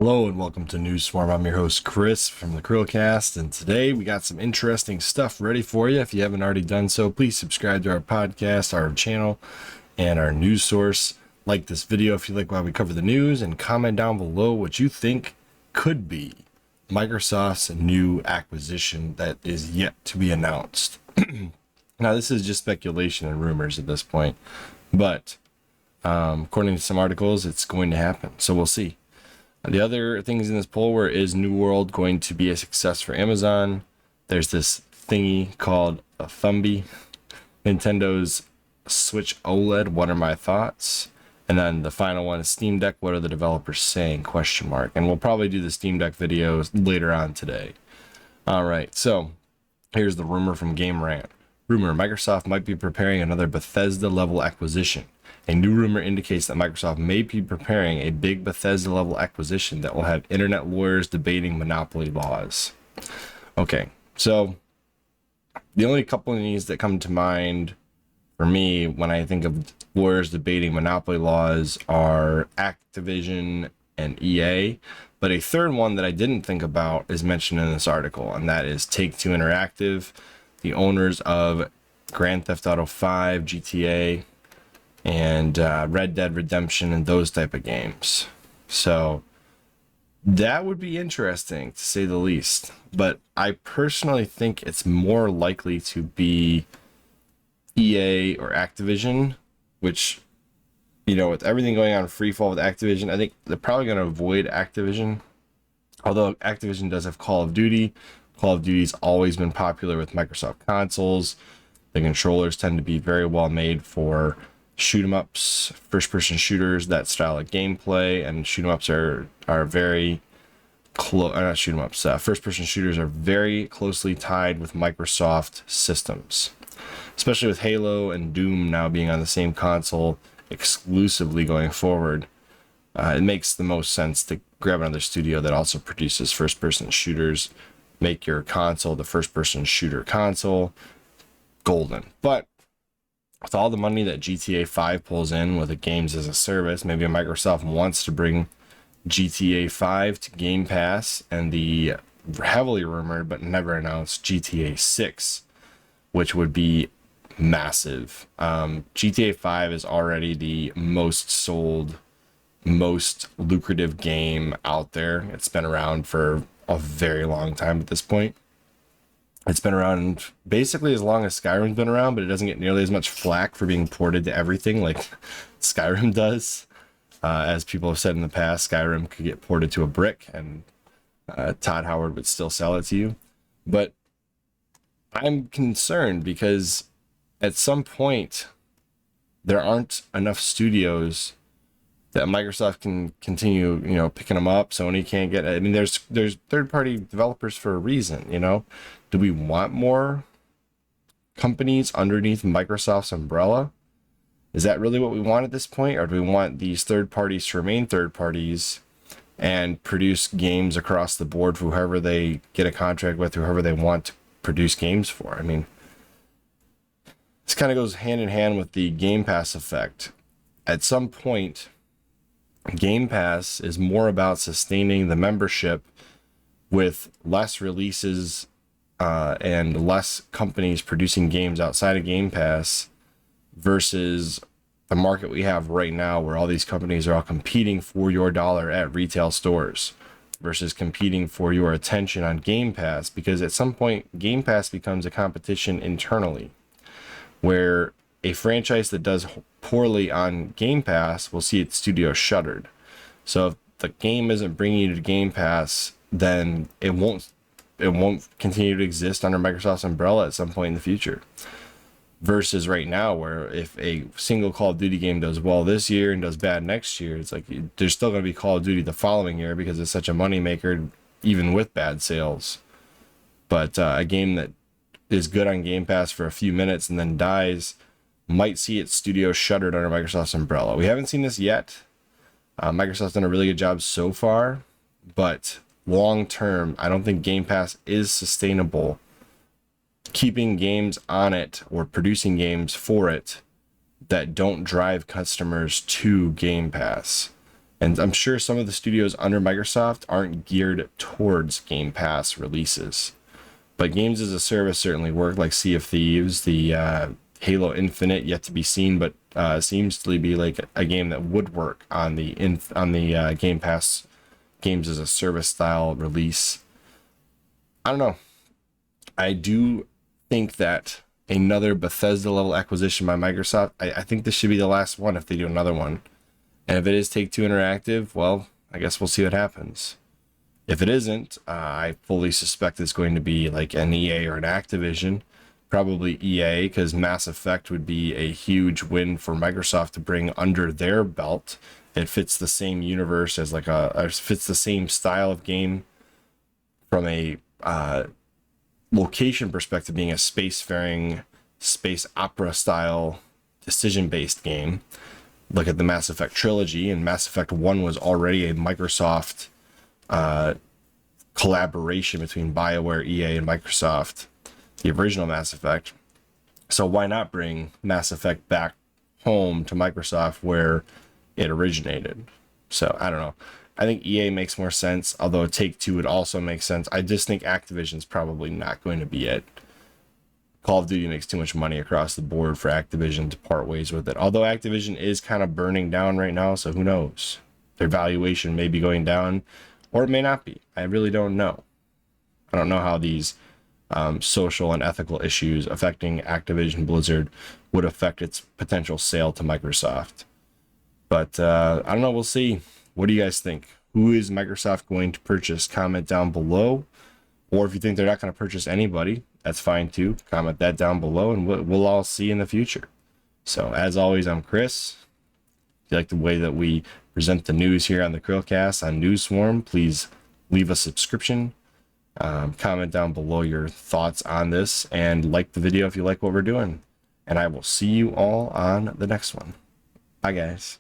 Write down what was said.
Hello and welcome to News Swarm. I'm your host Chris from the CHRILLCAST, and today we got some interesting stuff ready for you. If you haven't already done so, please subscribe to our podcast, our channel, and our news source. Like this video if you like why we cover the news, and comment down below what you think could be Microsoft's new acquisition that is yet to be announced. Now, this is just speculation and rumors at this point, but according to some articles, it's going to happen. So we'll see. The other things in this poll were, is New World going to be a success for Amazon? There's this thingy called a Thumby. Nintendo's Switch OLED, what are my thoughts? And then the final one is Steam Deck, what are the developers saying? Question mark. And we'll probably do the Steam Deck videos later on today. All right, so here's the rumor from Game Rant. Rumor, Microsoft might be preparing another Bethesda-level acquisition. A new rumor indicates that Microsoft may be preparing a big Bethesda-level acquisition that will have internet lawyers debating monopoly laws. Okay, so the only couple of these that come to mind for me when I think of lawyers debating monopoly laws are Activision and EA, but a third one that I didn't think about is mentioned in this article, and that is Take-Two Interactive, the owners of Grand Theft Auto 5, GTA, and Red Dead Redemption and those type of games. So that would be interesting to say the least, but I personally think it's more likely to be EA or Activision, which, you know, with everything going on free fall with Activision, I think they're probably going to avoid Activision. Although Activision does have Call of Duty. Call of Duty's always been popular with Microsoft consoles. The controllers tend to be very well made for shoot 'em ups, first-person shooters, that style of gameplay, and shoot 'em ups are very close. Not shoot 'em ups. First-person shooters are very closely tied with Microsoft systems, especially with Halo and Doom now being on the same console exclusively going forward. It makes the most sense to grab another studio that also produces first-person shooters, make your console the first-person shooter console. Golden. But with all the money that GTA 5 pulls in with the games as a service, maybe Microsoft wants to bring GTA 5 to Game Pass and the heavily rumored but never announced GTA 6, which would be massive. GTA 5 is already the most sold, most lucrative game out there. It's been around for a very long time at this point. It's been around basically as long as Skyrim's been around, but it doesn't get nearly as much flack for being ported to everything like Skyrim does. As people have said in the past, Skyrim could get ported to a brick and Todd Howard would still sell it to you. But I'm concerned because at some point there aren't enough studios that Microsoft can continue, picking them up. Sony can't get. I mean, there's third-party developers for a reason. Do we want more companies underneath Microsoft's umbrella? Is that really what we want at this point, or do we want these third parties to remain third parties and produce games across the board for whoever they get a contract with, whoever they want to produce games for? I mean, this kind of goes hand in hand with the Game Pass effect. At some point, Game Pass is more about sustaining the membership with less releases and less companies producing games outside of Game Pass versus the market we have right now, where all these companies are all competing for your dollar at retail stores versus competing for your attention on Game Pass. Because at some point, Game Pass becomes a competition internally, where a franchise that does poorly on Game Pass will see its studio shuttered. So if the game isn't bringing you to Game Pass, then it won't continue to exist under Microsoft's umbrella at some point in the future. Versus right now, where if a single Call of Duty game does well this year and does bad next year, it's like there's still going to be Call of Duty the following year because it's such a moneymaker, even with bad sales. But a game that is good on Game Pass for a few minutes and then dies might see its studio shuttered under Microsoft's umbrella. We haven't seen this yet. Microsoft's done a really good job so far, but long term, I don't think Game Pass is sustainable. Keeping games on it or producing games for it that don't drive customers to Game Pass. And I'm sure some of the studios under Microsoft aren't geared towards Game Pass releases. But games as a service certainly work, like Sea of Thieves, the Halo Infinite, yet to be seen, but seems to be like a game that would work on the Game Pass games as a service style release. I don't know. I do think that another Bethesda level acquisition by Microsoft, I think this should be the last one if they do another one. And if it is Take-Two Interactive, well, I guess we'll see what happens. If it isn't, I fully suspect it's going to be like an EA or an Activision. Probably EA, because Mass Effect would be a huge win for Microsoft to bring under their belt. It fits the same universe as fits the same style of game from a location perspective, being a spacefaring, space opera style decision-based game. Look at the Mass Effect trilogy, and Mass Effect 1 was already a Microsoft collaboration between BioWare, EA, and Microsoft, the original Mass Effect. So why not bring Mass Effect back home to Microsoft where it originated? So I don't know. I think EA makes more sense, although Take-Two would also make sense. I just think Activision's probably not going to be it. Call of Duty makes too much money across the board for Activision to part ways with it. Although Activision is kind of burning down right now, so who knows? Their valuation may be going down, or it may not be. I really don't know. I don't know how these social and ethical issues affecting Activision Blizzard would affect its potential sale to Microsoft. But I don't know. We'll see. What do you guys think? Who is Microsoft going to purchase? Comment down below. Or if you think they're not going to purchase anybody, that's fine too. Comment that down below, and we'll all see in the future. So as always, I'm Chris. If you like the way that we present the news here on the CHRILLCast on Newswarm, please leave a subscription. Comment down below your thoughts on this, and like the video if you like what we're doing. And I will see you all on the next one. Bye, guys.